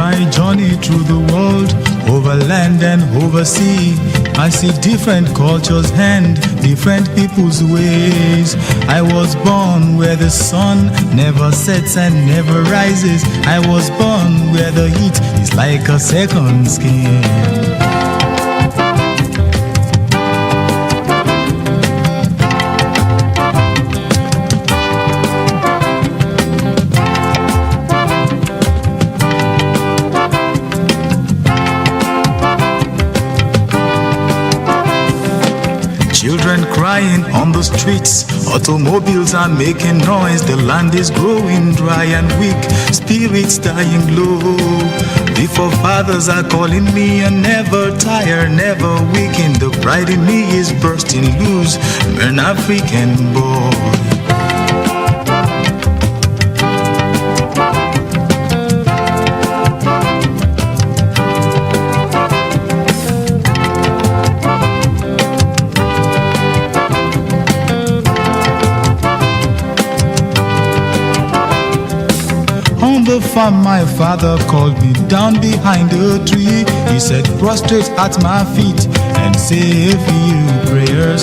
my journey through the world, over land and over sea, I see different cultures and different people's ways. I was born where the sun never sets and never rises. I was born where the heat is like a second skin. Children crying on the streets, automobiles are making noise, the land is growing dry and weak, spirits dying low. The forefathers are calling me a never tire, never weaken. The pride in me is bursting loose, an African boy. Farm, my father called me down behind a tree. He said, prostrate at my feet and say a few prayers.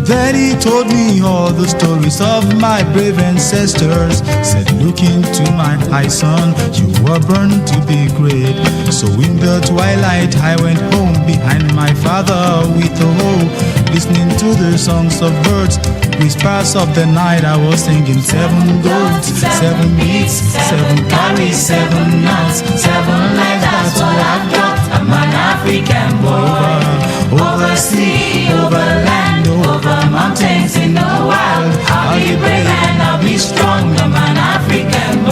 Then he told me all the stories of my brave ancestors. Said, look into my eyes, son, you were born to be great. So in the twilight I went home behind my father with a hoe, listening to the songs of birds, whispers of the night. I was singing 7 goats, 7 beats, 7 carries, 7 nuts, 7 lives, that's what I've got. I'm an African boy. Over sea, over land, over mountains in the wild. I'll be brave and I'll be strong. I'm an African boy.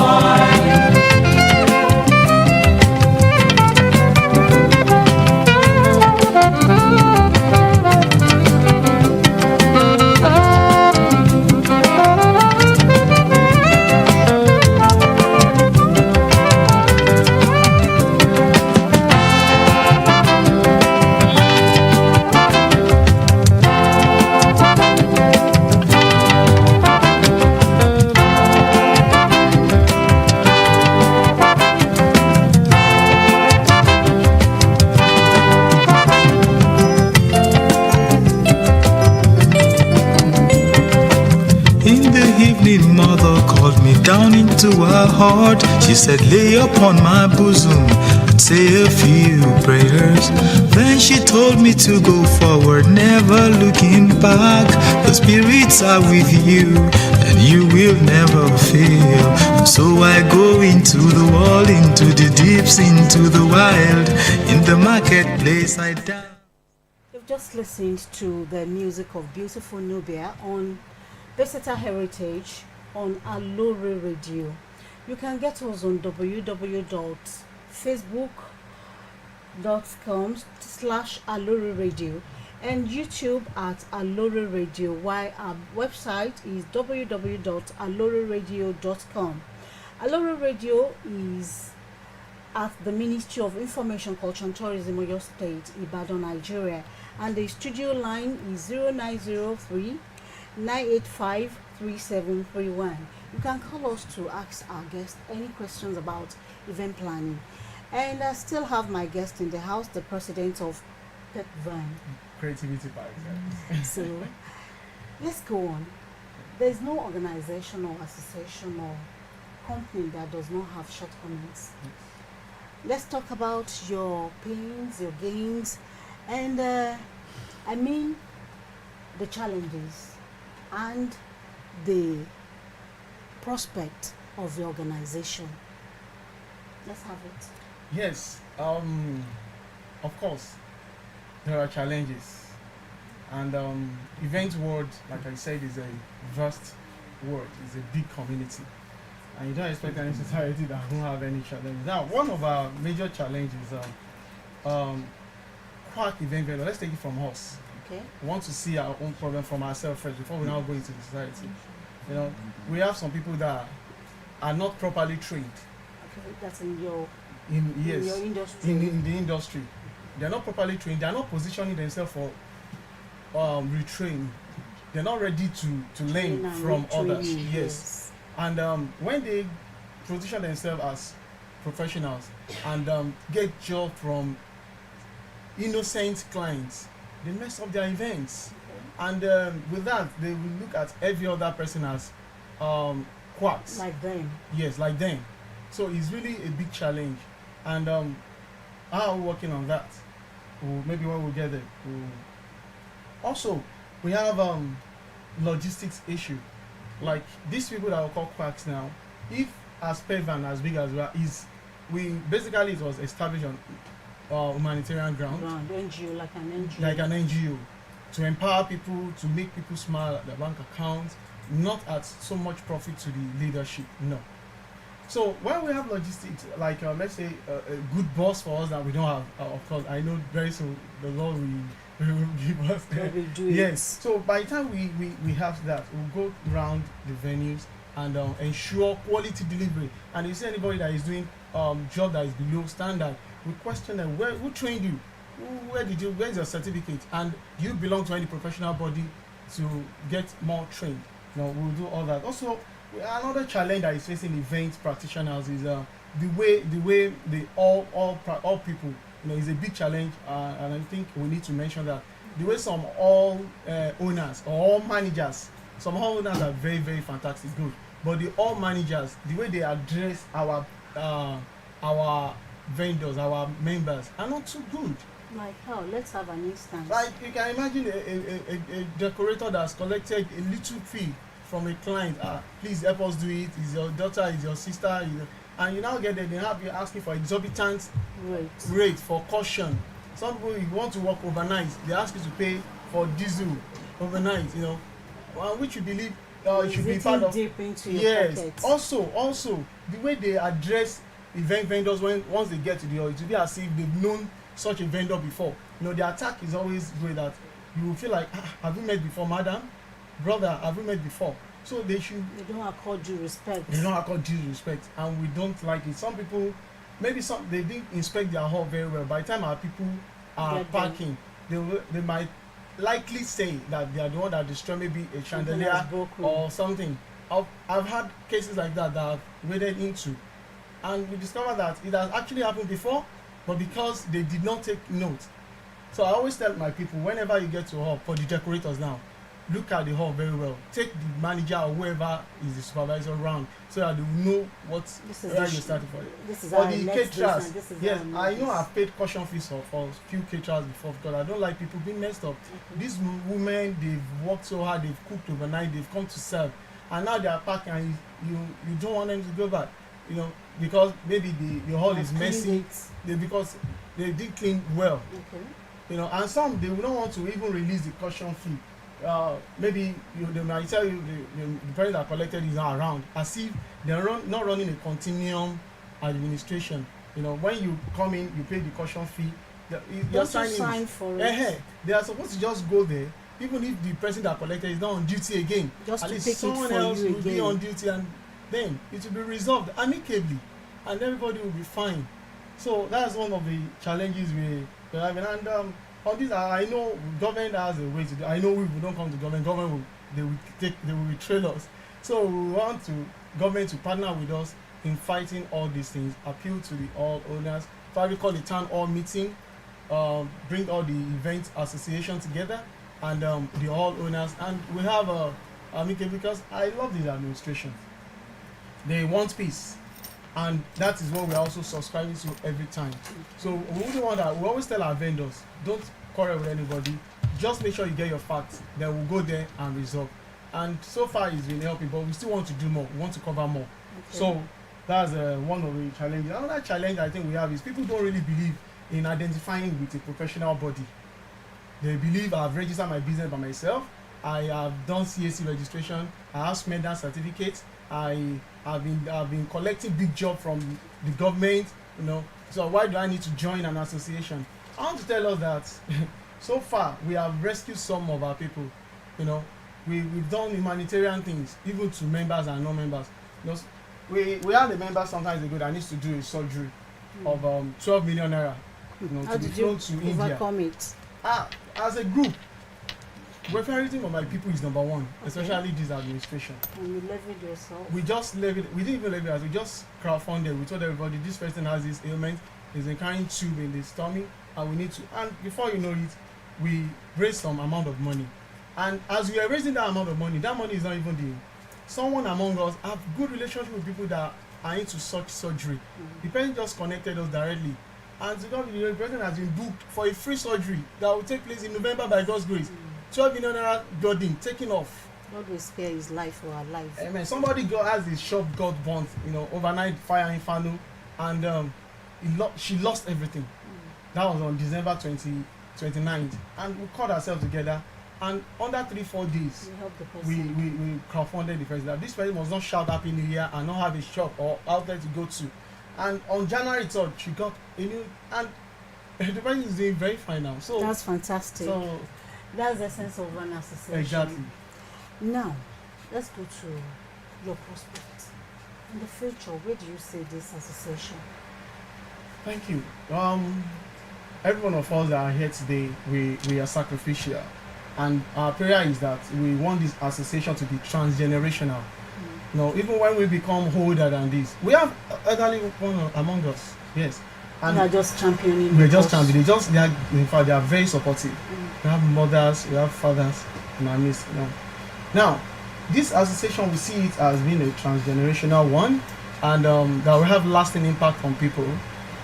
Mother called me down into her heart. She said, lay upon my bosom and say a few prayers. Then she told me to go forward, never looking back. The spirits are with you and you will never fail. So I go into the world, into the deeps, into the wild. In the marketplace I dance. You've just listened to the music of beautiful Nubia on Pacesetter Heritage on Aloore Radio. You can get us on www.facebook.com/Aloore Radio and YouTube at Aloore Radio, while our website is www.alooreradio.com. Aloore Radio is at the Ministry of Information, Culture and Tourism, Oyo State, Ibadan, Nigeria, and the studio line is 0903 985 3731. You can call us to ask our guests any questions about event planning. And I still have my guest in the house, the president of Pep Van Creativity Park. So let's go on. There's no organization or association or company that does not have shortcomings. Yes. Let's talk about your pains, your gains, and the challenges and the prospect of the organization. Let's have it. Yes, of course, there are challenges, and event world, like I said, is a vast world, is a big community, and you don't expect any society that won't have any challenges. Now, one of our major challenges quack event vendor. Let's take it from us. Okay. We want to see our own problem from ourselves first before we now go into the society. You know, we have some people that are not properly trained. Okay, that's in your industry. In the industry, they are not properly trained. They are not positioning themselves for retraining. They're not ready to learn from others. Yes. And when they position themselves as professionals and get job from innocent clients. They mess up their events, and with that, they will look at every other person as quacks. Like them. Yes, like them. So it's really a big challenge, and how are we working on that? Maybe when we get there. Also, we have logistics issue. Like these people that we call quacks now, if as Pevan as big as we are, we basically it was established on humanitarian ground, NGO, like an NGO. like an NGO, to empower people, to make people smile at their bank accounts, not at so much profit to the leadership. No. So when we have logistics, like let's say a good boss for us that we don't have, of course, I know very soon the Lord will give us. They will do it. Yes. So by the time we have that, we'll go around the venues and ensure quality delivery. And if you see anybody that is doing job that is below standard, we question them, who trained you? Where's your certificate? And do you belong to any professional body to get more trained? We'll do all that. Also, another challenge that is facing event practitioners is the way the all people, is a big challenge, and I think we need to mention that the way some owners or all managers, some owners are very, very fantastic, good, but the all managers, the way they address our vendors, our members, are not too good. Like how? Let's have an instance. Like you can imagine a decorator that's collected a little fee from a client. Please help us do it. Is your daughter? Is your sister? And you now get there, they have you asking for exorbitant rate for caution. Some people, you want to work overnight, they ask you to pay for diesel overnight. Which you believe it should be part of. Deep into your pockets. Also, the way they address event vendors once they get to the hall, it will be as if they've known such a vendor before. The attack is always the way that you will feel like, have you met before, madam, brother, have we met before? So they don't accord due respect. And we don't like it. Some people, maybe they didn't inspect their hall very well. By the time our people are parking, they might likely say that they are the one that destroyed maybe a chandelier or something. I've had cases like that I've waded into, and we discovered that it has actually happened before, but because they did not take note. So I always tell my people, whenever you get to a hall, for the decorators now, look at the hall very well. Take the manager or whoever is the supervisor around, so that they will know where you're starting from. This is or the caterers. Yes, I know I've paid caution fees for a few caterers before, because I don't like people being messed up. These women, they've worked so hard, they've cooked overnight, they've come to serve, and now they are packing, and you don't want them to go back, because maybe the hall is messy, because they did clean well. And some, they will not want to even release the caution fee. Maybe they might tell you the person that collected is not around, as if they're not running a continuum administration. When you come in, you pay the caution fee. You're sign for it. They are supposed to just go there, even if the person that collected is not on duty again. Just at to least take someone it for else you will be on duty, and then it will be resolved amicably, and everybody will be fine. So that's one of the challenges we're having. And on this, I know government has a way to do. I know we don't come to government will betray us. So we want government to partner with us in fighting all these things. Appeal to the all owners. Probably call a town hall meeting. Bring all the event association together, and the all owners. And we have because I love this administration. They want peace, and that is what we're also subscribing to every time. So we wouldn't want that. We always tell our vendors, don't quarrel with anybody, just make sure you get your facts, then we'll go there and resolve. And so far it's been helping, but we still want to do more, we want to cover more. So that's one of the challenges. Another challenge I think we have is people don't really believe in identifying with a professional body. They believe I've registered my business by myself, I have done CAC registration, I have SMEDA certificates, I've been collecting big job from the government, so why do I need to join an association? I want to tell us that so far we have rescued some of our people. We've done humanitarian things, even to members and non-members. We have a member sometimes ago that needs to do a surgery of 12 million naira, How to be flown to India. Overcome it? As a group, welfareism of my people is number one, especially this administration. And you leverage yourself. We just levied, we didn't even levy us, we just crowdfunded. We told everybody this person has this ailment, is incurring tube in the stomach, and we need to, and before you know it, we raised some amount of money. And as we are raising that amount of money, that money is not even the, someone among us have good relationship with people that are into such surgery. The person just connected us directly. And the person has been booked for a free surgery that will take place in November by God's grace. 12 million naira building taking off. God will spare his life for our life. Amen. Somebody has his shop got burnt, overnight fire inferno, and she lost everything. That was on December 29th, and we called ourselves together, and under 3-4 days, we crowdfunded the person. That this person must not shout Happy New Year and not have a shop or outlet to go to. And on January 3rd, she got a new, and the person is doing very fine now. So that's fantastic. So that's the sense of an association. Exactly. Now, let's go to your prospect. In the future, where do you see this association? Thank you. Every one of us that are here today, we are sacrificial, and our prayer is that we want this association to be transgenerational. Even when we become older than this, we have elderly one among us. Yes, and we are just championing. We're just championing. They are, in fact, they are very supportive. We have mothers, we have fathers in our midst. Now, this association, we see it as being a transgenerational one, and that will have lasting impact on people.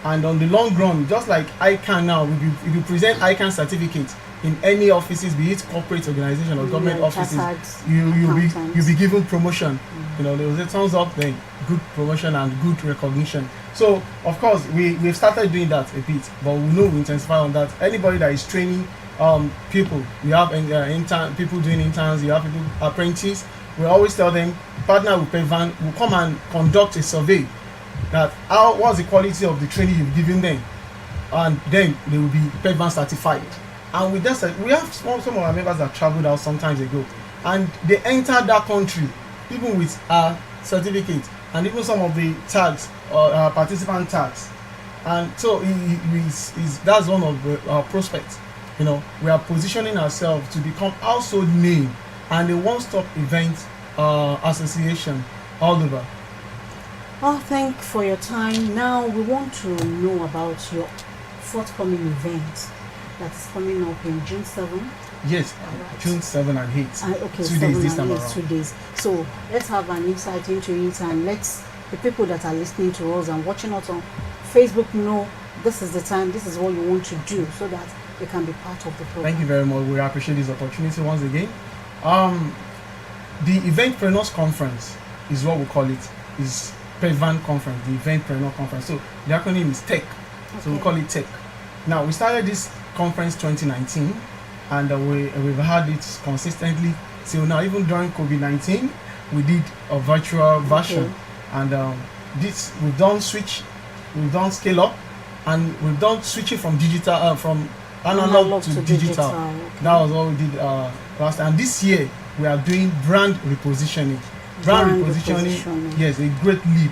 And on the long run, just like ICANN now, if you present ICANN certificate in any offices, be it corporate organization or government offices, you'll be given promotion. There was a thumbs up, then good promotion and good recognition. So of course we've started doing that a bit, but we know we intensify on that. Anybody that is training people, we have people doing interns, you have people apprentices. We always tell them, partner with Pevan, will come and conduct a survey that what's the quality of the training you've given them, and then they will be Pevan certified. And with that, we have some of our members that traveled out some time ago, and they entered that country even with our certificate and even some of the tags or participant tags. And so that's one of our prospects. We are positioning ourselves to become household name and a one-stop event association all over. Oh, thank you for your time. Now we want to know about your forthcoming event that's coming up in June 7th. Yes, right. June 7 and 8. Okay, 2 days this time 8, around. 2 days. So let's have an insight into it, and let's the people that are listening to us and watching us on Facebook know this is the time, this is what you want to do, so that they can be part of the program. Thank you very much. We appreciate this opportunity once again. The Eventpreneurs Conference is what we call it. Is Pevan Conference, the Eventpreneur Conference. So the acronym is TECH. Okay. So we call it TECH. Now we started this conference 2019, and we've had it consistently till now. Even during COVID-19, we did a virtual version. Okay. And this we've done scale up, and we've done switching from digital from analog to digital. Okay. That was what we did last time. And this year we are doing brand repositioning. Brand repositioning, yes, a great leap.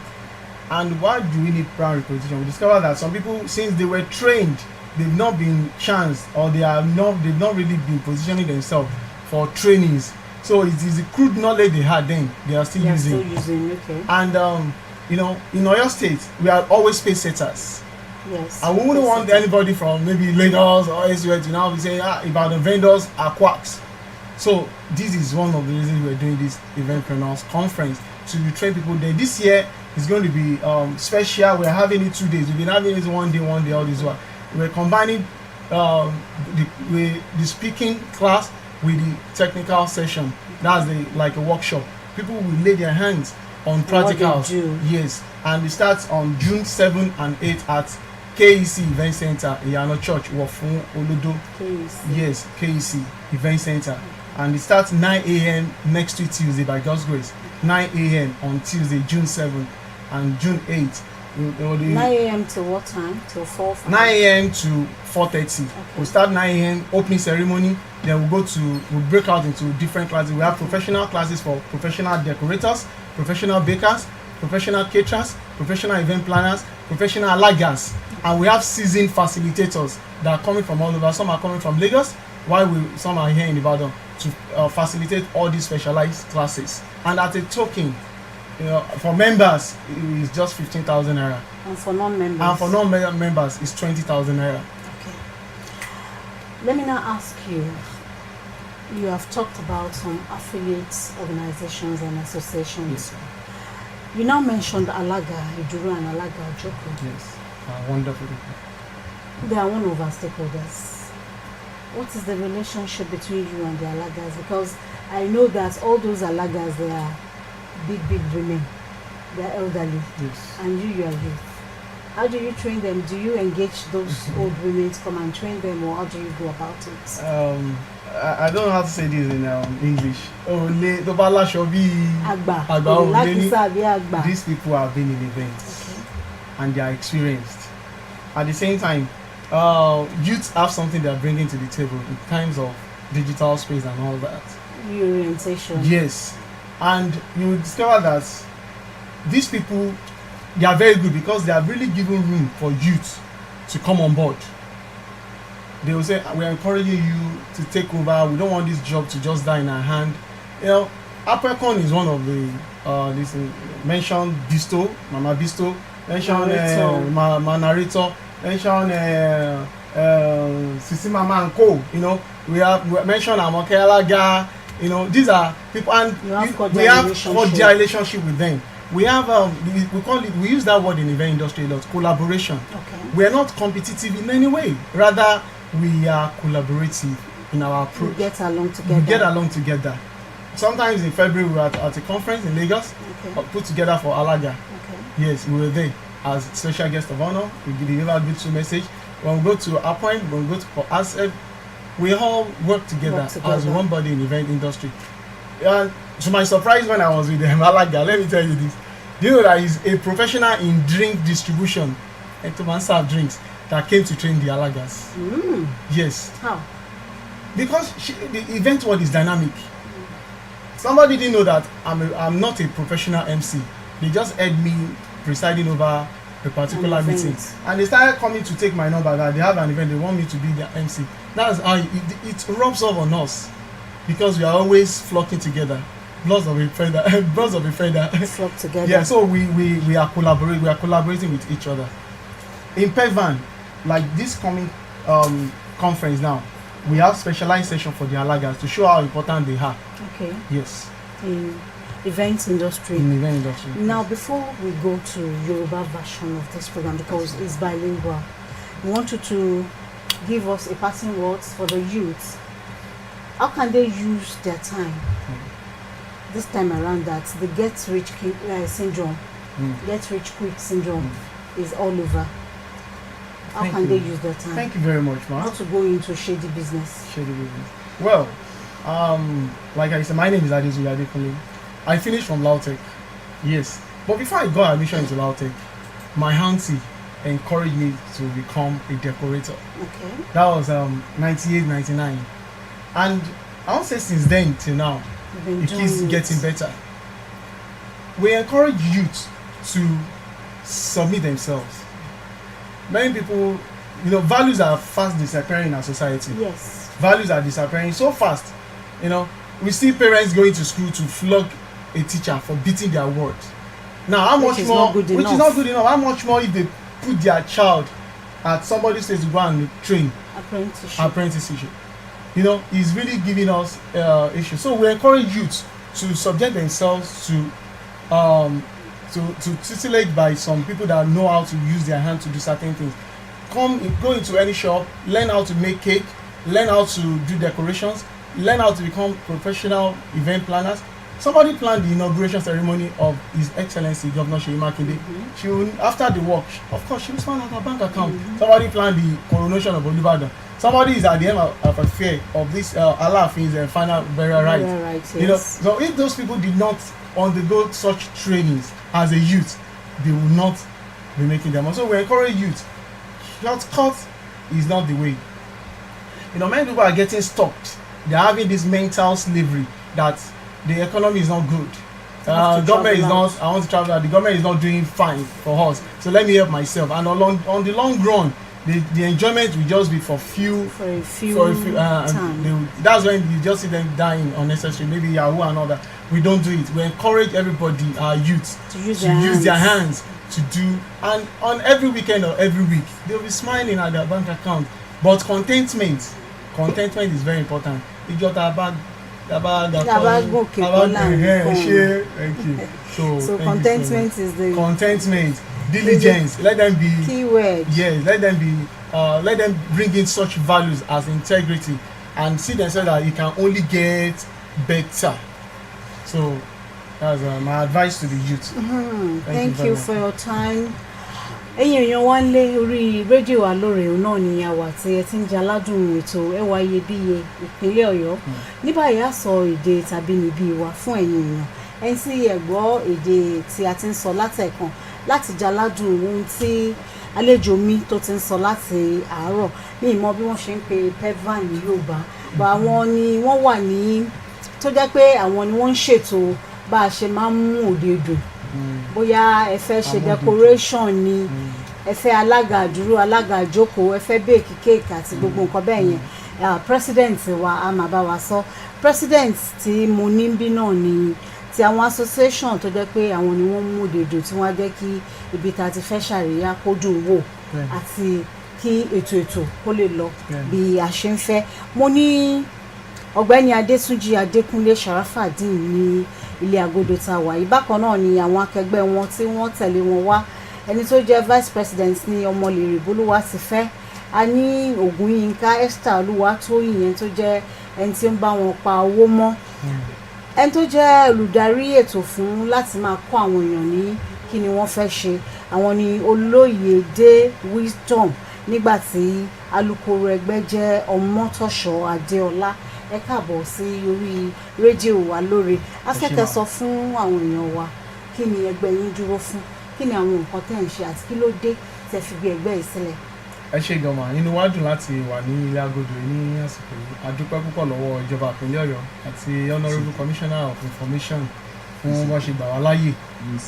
And why do we need brand repositioning? We discovered that some people, since they were trained, they've not been chanced, or they've not really been positioning themselves for trainings. So it is the crude knowledge they had then, they are still using. Okay. And in Oyo State, we are always pacesetters. Yes. And we wouldn't want anybody from maybe Lagos or elsewhere to now be saying, about the vendors are quacks. So this is one of the reasons we're doing this Eventpreneurs Conference, to train people there. This year is going to be special. We're having it 2 days. We've been having it one day, all this one. We're combining the speaking class with the technical session. That's like a workshop. People will lay their hands on practicals. Yes, and it starts on June 7 and 8 at KEC Event Center, Iyano Church, Wofun, Olodo. KEC. Yes, KEC Event Center. And it starts 9 a.m. next week Tuesday by God's grace. 9 a.m. on Tuesday, June 7 and June 8. 9 a.m. to what time? Till 4? 9 a.m. to 4:30. Okay. We'll start 9 a.m. opening ceremony. Then we'll break out into different classes. We have professional classes for professional decorators, professional bakers, professional caterers, professional event planners, professional lagers, and we have seasoned facilitators that are coming from all over. Some are coming from Lagos, why some are here in Ibadan to facilitate all these specialized classes. And at a token, for members, it's just 15,000 naira. And for non-members? And for non-members, it's 20,000 naira. Okay. Let me now ask you. You have talked about some affiliates, organizations, and associations. Yes, sir. You now mentioned Alaga Iduru and Alaga Ojoko. Yes, wonderful people. They are one of our stakeholders. What is the relationship between you and the Alagas? Because I know that all those Alagas, they are big women. They are elderly. Yes. And you are youth. How do you train them? Do you engage those old women to come and train them, or how do you go about it? I don't know how to say this in English. These people have been in events, Okay. and they are experienced. At the same time, youth have something they are bringing to the table in terms of digital space and all that. Reorientation. Yes, and you will discover that these people, they are very good because they are really giving room for youth to come on board. They will say, we're encouraging you to take over. We don't want this job to just die in our hand. Apricon is one of the this mentioned Bisto, Mama Bisto, mentioned my narrator, mentioned Sisi Mama and Co. We mentioned Amoke Alaga. These are people, and we have cordial relationship with them. We have we use that word in the event industry a lot, collaboration. Okay. We are not competitive in any way. Rather, we are collaborative in our approach. We get along together. Sometimes in February we were at a conference in Lagos, put together for Alaga. Okay. Yes, we were there as special guest of honor. We delivered a good message. When we go to Appoint, when we go to ASEP, we all work together as one body in the event industry. And to my surprise, when I was with them, Alaga, let me tell you this. Do you know that he's a professional in drink distribution and to serve drinks that came to train the Alagas? Yes. How? Because the event world is dynamic. Somebody didn't know that I'm not a professional MC. They just heard me presiding over a particular meeting, and they started coming to take my number. That they have an event, they want me to be their MC. That's how it rubs off on us, because we are always flocking together. Birds of a feather. Flock together. Yeah, so we are collaborating with each other. In PEVAN, like this coming conference now, we have specialized session for the Alagas to show how important they are. Okay. Yes. In event industry. Now, before we go to Yoruba version of this program, because it's bilingual, we want you to give us a passing words for the youth. How can they use their time this time around, that the get rich syndrome, get rich quick syndrome is all over? How can they use their time? Thank you very much, ma. Not to go into shady business. Well, like I said, my name is Adezu Adekunle. I finished from Lautech. Yes. But before I got admission into Lautech, my auntie encouraged me to become a decorator. Okay. That was 98, 99. And I won't say since then till now, it keeps getting better. We encourage youth to submit themselves. Many people, values are fast disappearing in our society. Yes. Values are disappearing so fast. We see parents going to school to flog a teacher for beating their word. Now, how much more? Which is not good enough. How much more if they put their child at somebody's place to go and train? Apprenticeship. It's really giving us issues. So we encourage youth to subject themselves to tutelage by some people that know how to use their hand to do certain things. Go into any shop, learn how to make cake, learn how to do decorations, learn how to become professional event planners. Somebody planned the inauguration ceremony of His Excellency Governor Seyi Makinde. She will, after the work, of course, she will spend on her bank account. Somebody planned the coronation of Olubadan. Somebody is at the end of a fair of this Alaafin's final burial rite. Yes. So if those people did not undergo such trainings as a youth, they will not be making them. So we encourage youth. Shortcut is not the way. Many people are getting stuck. They're having this mental slavery that the economy is not good. Government is not. I want to travel out. The government is not doing fine for us. So let me help myself. And on the long run, the enjoyment will just be for a few time. That's when you just see them dying unnecessarily, maybe Yahoo and all that. We don't do it. We encourage everybody, our youth, to use their hands to do, and on every weekend or every week they'll be smiling at their bank account. But contentment is very important. So contentment is the contentment. Diligence, let them be keyword. Yes, let them bring in such values as integrity and see themselves that it can only get better. So that's my advice to the youth. Thank you for your time. Ẹ̀yin èèyàn wá ń lé orí rédíò Aloore náà ni àwa tí ẹ ti ń jẹ aládùn ètò ẹwà iyebíye ìpínlẹ̀ Ọ̀yọ́. Ní báyìí a sọ èdè tàbínibí wa fún ẹ̀yin èèyàn. Ẹni tí ẹ gbọ́ èdè tí a ti ń sọ látẹ̀kan láti jẹ aládùn ohun tí àlejò mi tó ti ń sọ láti àárọ̀. Ní ìmọ̀ bí wọ́n ṣe ń pe Pevvan ní Yorùbá. Bá àwọn ni wọ́n wà ní tó jẹ́ pé àwọn ni wọ́n ń ṣètò bá a ṣe máa ń mú òde dùn. Bóyá ẹ fẹ́ ṣe decoration ni, ẹ fẹ́ alága àdúró, alága àjókòó, ẹ fẹ́ bake cake àti gbogbo nǹkan bẹ́ẹ̀ yẹn. President wa a máa bá wa sọ. President tí mo ní bí náà ni ti àwọn association tó jẹ́ pé àwọn ni wọ́n mú òde dùn tí wọ́n á jẹ́ kí ibi tá a ti fẹ́ ṣàríyá kó dùn wò àti kí ètò kó lè lọ bí a ṣe ń fẹ́. Mo ní Ọ̀gbẹ́ni Adétúnjí Adékúnlé Sharafadeen ní ilé agodo tá a wà yìí. Bákan náà ni àwọn akẹgbẹ́ wọn tí wọ́n tẹ̀lé wọn wá. Ẹni tó jẹ́ vice president ní Ọmọlèrè Bolúwatifẹ́. A ní Ògúnyínká Esther Olúwatóyìn yẹn tó jẹ́ ẹni tí ń bá wọn pa owó mọ́. Ẹni tó jẹ́ olùdarí ètò fún láti máa kọ́ àwọn èèyàn ní kí ni wọ́n fẹ́ ṣe. Àwọn ni Olóyèdé Wisdom nígbà tí alukoro ẹgbẹ́ jẹ́ Ọmọ́tọ́ṣọ́ Adéọlá. Ẹ káàbọ̀ sí orí rédíò Aloore. A fẹ́ kẹ́ sọ fún àwọn èèyàn wa kí ni ẹgbẹ́ yín dúró fún, kí ni àwọn nǹkan tẹ́ ń ṣe àti kí ló dé tẹ́ fi gbé ẹgbẹ́ yìí sílẹ̀. Ẹ ṣé gan-an, inú wa dùn láti wà ní ilé agodo ní àsìkò yìí. A dúpẹ́ púpọ̀ lọ́wọ́ ìjọba ìpínlẹ̀ Ọ̀yọ́ àti Honourable Commissioner of Information fún bó ṣe gbà wá láàyè.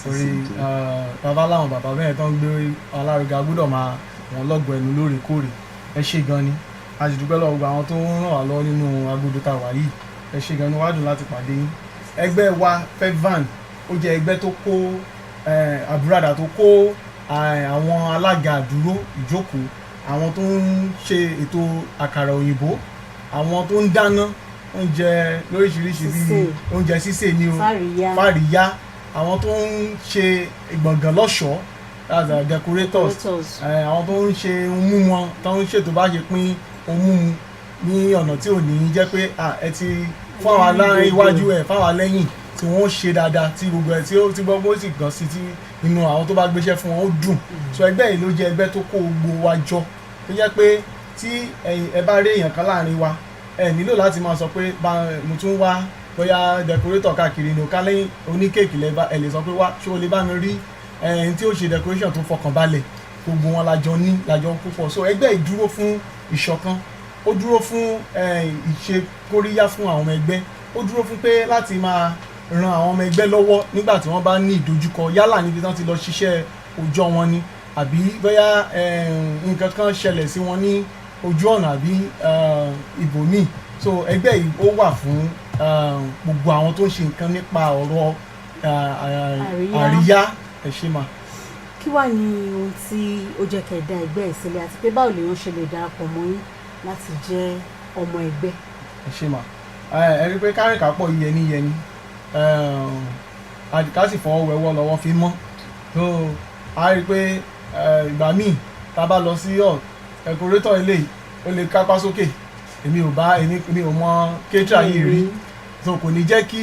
Torí bàbá láwọn bàbá bẹ́ẹ̀ tó ń gbé alárugẹ gbọ́dọ̀ máa wọn lọ́gbọ̀ ẹnu lóòrèkóòrè. Ẹ ṣé gan ni. A sì dúpẹ́ lọ́wọ́ gbogbo àwọn tó ń ràn wá lọ́wọ́ nínú agodo tá a wà yìí. Ẹ ṣé gan ni, wá dùn láti pàdé yín. Ẹgbẹ́ wa Pevvan ó jẹ́ ẹgbẹ́ tó kó àbúradà tó kó àwọn alága àdúró ìjókòó, àwọn tó ń ṣe ètò àkàrà òyìnbó, àwọn tó ń dáná oúnjẹ lóríṣiríṣi bíi oúnjẹ sísè ní o fàríyá, àwọn tó ń ṣe gbọ̀ngàn lọ́ṣọ̀ọ́, that's decorators, àwọn tó ń ṣe ohun mímu wọn tó ń ṣètò bá ṣe pín ohun mímu ní ọ̀nà tí ò ní jẹ́ pé ẹ ti fún àwọn alárin iwájú ẹ̀ fáwọn alẹ́yìn tí wọ́n ṣe dáadáa tí gbogbo ẹ̀ tí gbogbo ó sì gàn sí tí inú àwọn tó bá gbéṣẹ́ fún wọn ó dùn. So ẹgbẹ́ yìí ló jẹ́ ẹgbẹ́ tó kó gbogbo wa jọ, tó jẹ́ pé tí ẹ bá rí èèyàn kan láàrin wa ẹ nílò láti máa sọ pé mo tún wá bóyá decorator káàkiri ní ọ̀ká lẹ́yìn oníkéèkì ẹ lè sọ pé wá ṣé o lè bá mi rí ẹni tí ó ṣe decoration tó fọkàn balẹ̀. Gbogbo wọn lájọ púpọ̀. So ẹgbẹ́ yìí dúró fún ìṣọ̀kan, ó dúró fún ìṣekóríyá fún àwọn ọmọ ẹgbẹ́, ó dúró fún pé láti máa ran àwọn ọmọ ẹgbẹ́ lọ́wọ́ nígbà tí wọ́n bá ní ìdojúkọ yálà níbi tí wọ́n ti lọ ṣiṣẹ́ òòjọ́ wọn ni àbí bóyá nǹkan kan ṣẹlẹ̀ sí wọn ní ojú ọ̀nà àbí ibòmíì. So ẹgbẹ́ yìí ó wà fún gbogbo àwọn tó ń ṣe nǹkan nípa ọ̀rọ̀ àríyá. Ẹ ṣé mà. Kí wàá ní ohun tí ó jẹ́ kẹ́ dá ẹgbẹ́ ìsílẹ̀ àti pé báwo lèèyàn ṣe lè darapọ̀ mọ́ yín láti jẹ́ ọmọ ẹgbẹ́? Ẹ ṣé mà. Ẹ rí i pé kárìnkà pọ̀ yẹni ká sì fọwọ́ wẹwọ́ lọ́wọ́ fi mọ́. So a rí i pé ìgbà míì tá a bá lọ sí decorator ilé ó lè kápá sókè, èmi ò mọ kétra yìí rí. So kò ní jẹ́ kí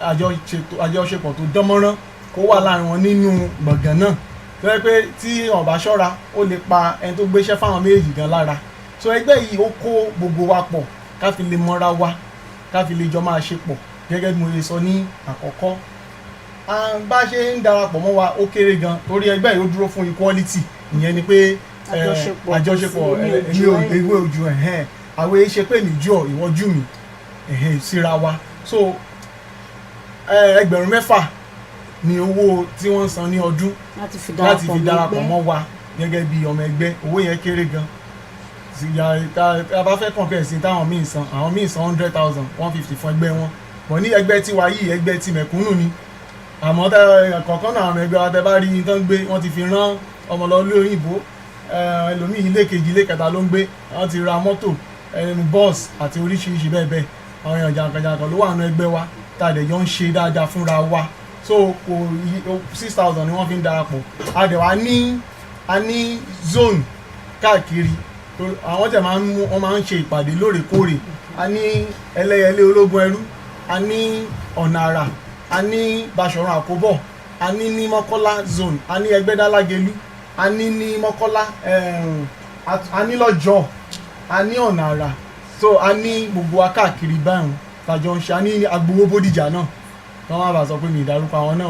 àjọṣepọ̀ tó dánmọ́rán kó wà láàrin wọn nínú gbọ̀ngàn náà. Tó yẹ pé tí wọn bá ṣọ́ra ó lè pa ẹni tó gbéṣẹ́ fáwọn méjèèjì gan lára. So ẹgbẹ́ yìí ó kó gbogbo wa pọ̀ ká fi lè mọ́ra wa, ká fi lè jọ máa ṣe pọ̀ gẹ́gẹ́ bí mo ṣe sọ ní àkọ́kọ́. Bá ṣe ń darapọ̀ mọ́ wa ó kéré gan torí ẹgbẹ́ yìí ó dúró fún equality. Ìyẹn ni pé àjọṣepọ̀ èmi ò ju àwọn èyí ṣe pé mi jù ọ́ ìwọ jù mí síra wa. So 6,000 ni owó tí wọ́n san ní ọdún láti fi darapọ̀ mọ́ wa. gẹ́gẹ́ bí ọmọ ẹgbẹ́ owó yẹn kéré gan tá a bá fẹ́ compare sí táwọn míì san àwọn míì san 100,000 150 fún ẹgbẹ́ wọn bọ̀ ní ẹgbẹ́ tiwa yìí ẹgbẹ́ ti mẹ̀kúnnù ni àmọ́ kọ̀ọ̀kan náà àwọn ẹgbẹ́ wa tẹ bá rí tán gbé wọ́n ti fi rán ọmọ lọ lé òyìnbó ẹlòmíì ilé kejì ilé kẹta ló ń gbé wọ́n ti ra mọ́tò bọ́ọ̀sì àti oríṣiríṣi bẹ́ẹ̀ bẹ́ẹ̀ àwọn èèyàn jàǹkànjàǹkàn ló wà nínú ẹgbẹ́ wa tá a dẹ̀ jọ ń ṣe dáadáa fúnra wa so kò 6,000 ni wọ́n fi ń darapọ̀ a dẹ̀ wá ní zone káàkiri àwọn tẹ̀ wọ́n máa ń ṣe ìpàdé lóòrèkóòrè a ní ẹlẹ́yẹlé ológun ẹrú a ní ọ̀nà àrà a ní Báṣọ̀run Àkóbọ̀ a ní Mọ́kọ́lá zone a ní Ẹgbẹ́dálágelú a ní Mọ́kọ́lá a ní lọ́jọ́ a ní ọ̀nà àrà so a ní gbogbo wa káàkiri báyìí tàjọ ń ṣe a ní Agbowó Bódìjà náà wọ́n má bàa sọ pé mi ìdárúkọ àwọn náà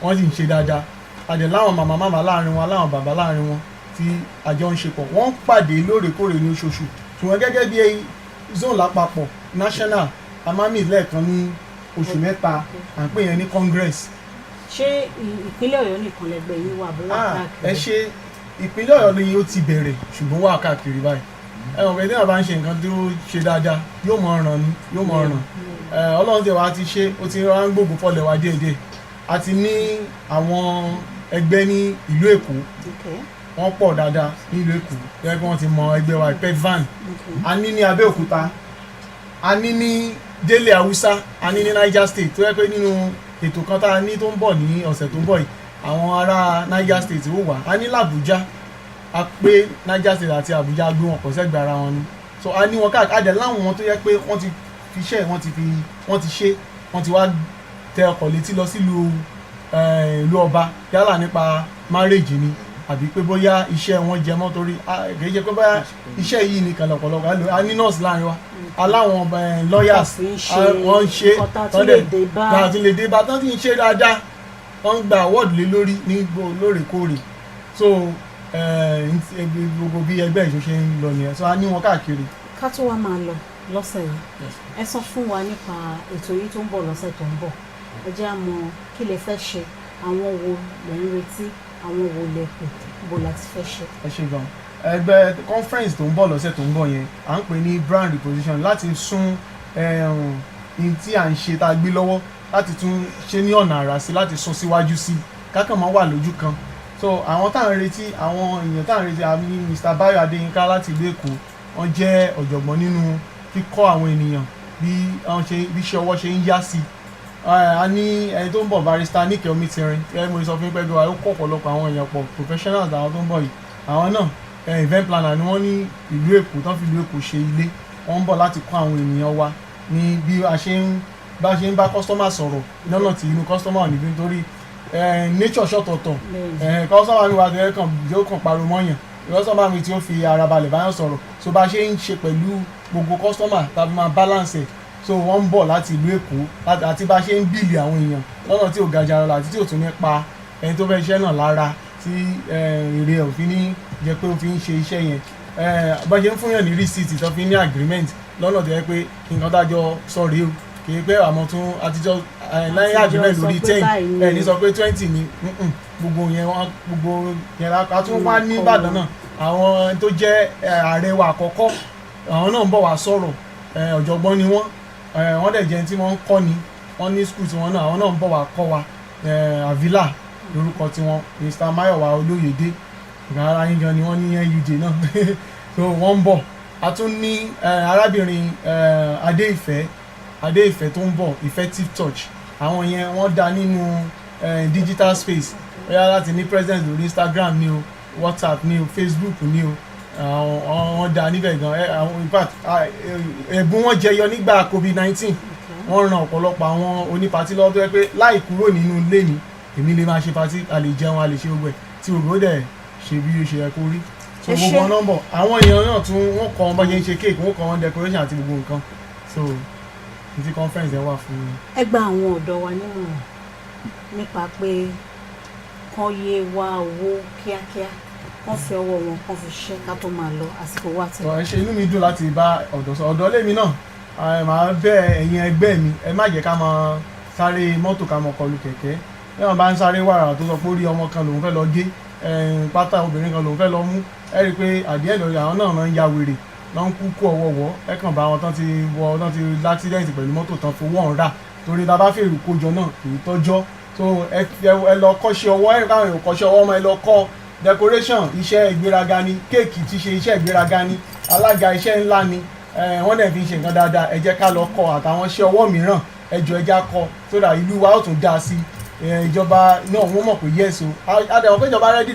wọ́n sì ń ṣe dáadáa àdè láwọn màmá láàrin wọn láwọn bàbá láàrin wọn tí àjọ ń ṣe pọ̀ wọ́n ń pàdé lóòrèkóòrè ní oṣooṣù ṣùgbọ́n gẹ́gẹ́ bí zone lápapọ̀ national amami lẹ́ẹ̀kan ní oṣù mẹ́ta à ń pè yẹn ní congress. ṣé ìpínlẹ̀ Ọ̀yọ́ nìkan lẹgbẹ́ yìí wà bó wà káàkiri? ẹ ṣe ìpínlẹ̀ Ọ̀yọ́ ni ó ti bẹ̀rẹ̀ ṣùgbọ́n wà káàkiri báyìí ẹ̀wọ̀n pé tí wọ́n bá ń ṣe nǹkan tó ṣe dáadáa yóò mọ̀ ọ̀ràn ni yóò mọ̀ ọ̀ràn Ọlọ́run tí wàá ti ṣe ó ti rán gbogbo fọlẹ̀ wá déédéé a ti ní àwọn ẹgbẹ́ ní ìlú Èkó wọ́n pọ̀ dáadáa nílùú Èkó gẹ́gẹ́ bí wọ́n ti mọ ẹgbẹ́ wa PEVAN a ní ní Abẹ́òkúta a ní ní Délé Haúsá a ní ní Niger State tó yẹ pé nínú ètò kan tá a ní tó ń bọ̀ ní ọ̀sẹ̀ tó ń bọ̀ yìí àwọn ará Niger State ó wà a ní l'Àbújá a pé Niger State àti Àbújá gbé wọn pọ̀ sẹ́gbẹ̀ẹ́ ara wọn ni so a ní wọn káàkiri adẹ̀ láwọn wọn tó yẹ pé wọ́n ti fi ṣe wọ́n ti wá tẹ ọkọ̀ létí lọ sílùú ìlú ọba yálà nípa marriage ni àbí pé bóyá iṣẹ́ wọn jẹ mọ́ torí kì í ṣe pé bóyá iṣẹ́ yìí nìkan lọ́pọ̀lọpọ̀ a ní nurse láàrin wa aláwọn lawyers wọ́n ń ṣe tọ́lẹ̀ lè dé bá tán tí ń ṣe dáadáa wọ́n ń gba award lé lórí ní lóòrèkóòrè so gbogbo bí ẹgbẹ́ ìṣó ṣe ń lọ nìyẹn so a ní wọn káàkiri. ká tó wá máa lọ lọ́sẹ̀ yìí ẹ sọ fún wa nípa ètò yìí tó ń bọ̀ lọ́sẹ̀ tó ń bọ̀ ẹ jẹ́ á mọ̀ kí lẹ fẹ́ ṣe àwọn wo lẹ ń retí àwọn wo lẹ pè bó láti fẹ́ ṣe. ẹ ṣe gan ẹgbẹ́ conference tó ń bọ̀ lọ́sẹ̀ tó ń bọ̀ yẹn à ń pè ní brand reposition láti sún ní tí à ń ṣe tá a gbé lọ́wọ́ láti tún ṣe ní ọ̀nà àrà sí láti sún síwájú sí kákan máa wà lójú kan so àwọn tá à ń retí àwọn èèyàn tá à ń retí àmì Mr. Bayo Adéyínká láti ìlú Èkó wọ́n jẹ́ ọ̀jọ̀gbọ́n nínú kíkọ́ àwọn ènìyàn bí iṣẹ́ ọwọ́ ṣe ń yá sí a ní ẹni tó ń bọ̀ barrister Níkẹ́ Omitirin ẹ mo sọ fún pé bí wàá kọ́ ọ̀pọ̀lọpọ̀ àwọn èèyàn pọ̀ professionals àwọn tó ń bọ̀ yìí àwọn náà event planner ni wọ́n ní ìlú Èkó tán fi ìlú Èkó ṣe ilé wọ́n ń bọ̀ láti kọ́ àwọn ènìyàn wa ní bí a ṣe ń bá customer sọ̀rọ̀ lọ́nà tí inú customer ò ní bí nítorí nature ṣọ̀tọ̀tọ̀ customer mi wà tó yẹ kàn yóò kàn pariwo mọ́yàn customer mi tí ó fi ara balẹ̀ báyọ̀ sọ̀rọ̀ so bá ṣe ń ṣe pẹ̀lú gbogbo customer tàbí máa balance ẹ̀ so wọ́n ń bọ̀ láti ìlú Èkó àti bá ṣe ń bíìlì àwọn èèyàn lọ́nà tí ò ga jara lọ àti tí ò tún ní pa ẹni tó fẹ́ iṣẹ́ náà lára tí èrè ẹ̀ ò fi ní jẹ́ pé ó fi ń ṣe iṣẹ́ yẹn bá ṣe ń fún yàn ní receipt tó fi ní agreement lọ́nà tó yẹ pé nǹkan dájọ́ sọ rèé o kì í pé àmọ́ tún àtijọ́ lẹ́yìn agreement lórí 10 ẹni sọ pé 20 ni gbogbo yẹn a tún wá ní Ìbàdàn náà àwọn tó jẹ́ ààrẹ wa àkọ́kọ́ àwọn náà ń bọ̀ wá sọ̀rọ̀ ọ̀jọ̀gbọ́n ni wọ́n dẹ̀ jẹ́ tí wọ́n ń kọ́ ni wọ́n ní skul tiwọn náà àwọn náà ń bọ̀ wá kọ́ wa Avila lórúkọ tiwọn Mr. Mayowa Olóyèdé ara yín gan ni wọ́n ní NUJ náà so wọ́n ń bọ̀ a tún ní arábìnrin Adé-Ìfẹ́ tó ń bọ̀ Effective Touch àwọn yẹn wọ́n dá nínú digital space bóyá láti ní presence lórí Instagram ni o WhatsApp ni o Facebook ni o wọ́n dá níbẹ̀ gan in fact ẹ̀bùn wọn jẹyọ nígbà COVID-19 wọ́n ran ọ̀pọ̀lọpọ̀ àwọn onípatí lọ́wọ́ tó yẹ pé láì kúrò nínú ilé mi èmi lè máa ṣe patí a lè jẹun a lè ṣe gbogbo ẹ̀ tí gbogbo dẹ̀ ṣe bí ó ṣe yẹ kó rí so gbogbo nọ́mbọ̀ àwọn èèyàn náà tún wọ́n kọ́ wọn bá ṣe ń ṣe cake wọ́n kọ́ wọn decoration àti gbogbo nǹkan so ní ti conference yẹn wà fún mi. ẹ gba àwọn ọ̀dọ́ wa nímọ̀ràn nípa pé kán yé wá owó kíákíá wọ́n fi ọwọ́ wọn kán fi ṣiṣẹ́ ká tó máa lọ àsìkò wá tẹ̀. ẹ ṣe inú mi dùn láti bá ọ̀dọ́ sọ ọ̀dọ́ lèmi náà màá bẹ̀ ẹ̀yin ẹgbẹ́ mi ẹ má jẹ́ ká máa sáré mọ́tò ká máa kọlù kẹ̀kẹ́ bí wọ́n bá ń sáré wàrà tó sọ pé ó rí ọmọ kan lòun fẹ́ lọ gé pátá obìnrin kan lòún fẹ́ lọ mú ẹ rí i pé àdìẹ́ lọ́ọ́ àwọn náà máa ń ya wèrè lọ́n kú ọwọ́wọ́ ẹ kàn bá wọn tán ti láksidẹ̀ntì pẹ̀lú mọ́tò tán fowó ọ̀hún rà torí tá a bá fèrè kójọ náà kì í tọ́jọ́ so ẹ lọ kọ́ṣẹ́ ọwọ́ ẹ káwọn èèyàn kọ́ṣẹ́ ọwọ́ ọmọ ẹ lọ kọ́ decoration iṣẹ́ ìgbéraga ni kéèkì ti ṣe iṣẹ́ ìgbéraga ni alága iṣẹ́ ńlá ni wọ́n dẹ̀ fi ń ṣe nǹkan dáadáa ẹ jẹ́ ká lọ kọ́ àtàwọn iṣẹ́ ọwọ́ mìíràn ẹ jọ ẹ já kọ́ so that ìlú wa ó tún dáa sí ìjọba náà wọ́n mọ̀ pé yẹ́sọ adẹ̀wọ̀n pé ìjọba rẹ́dí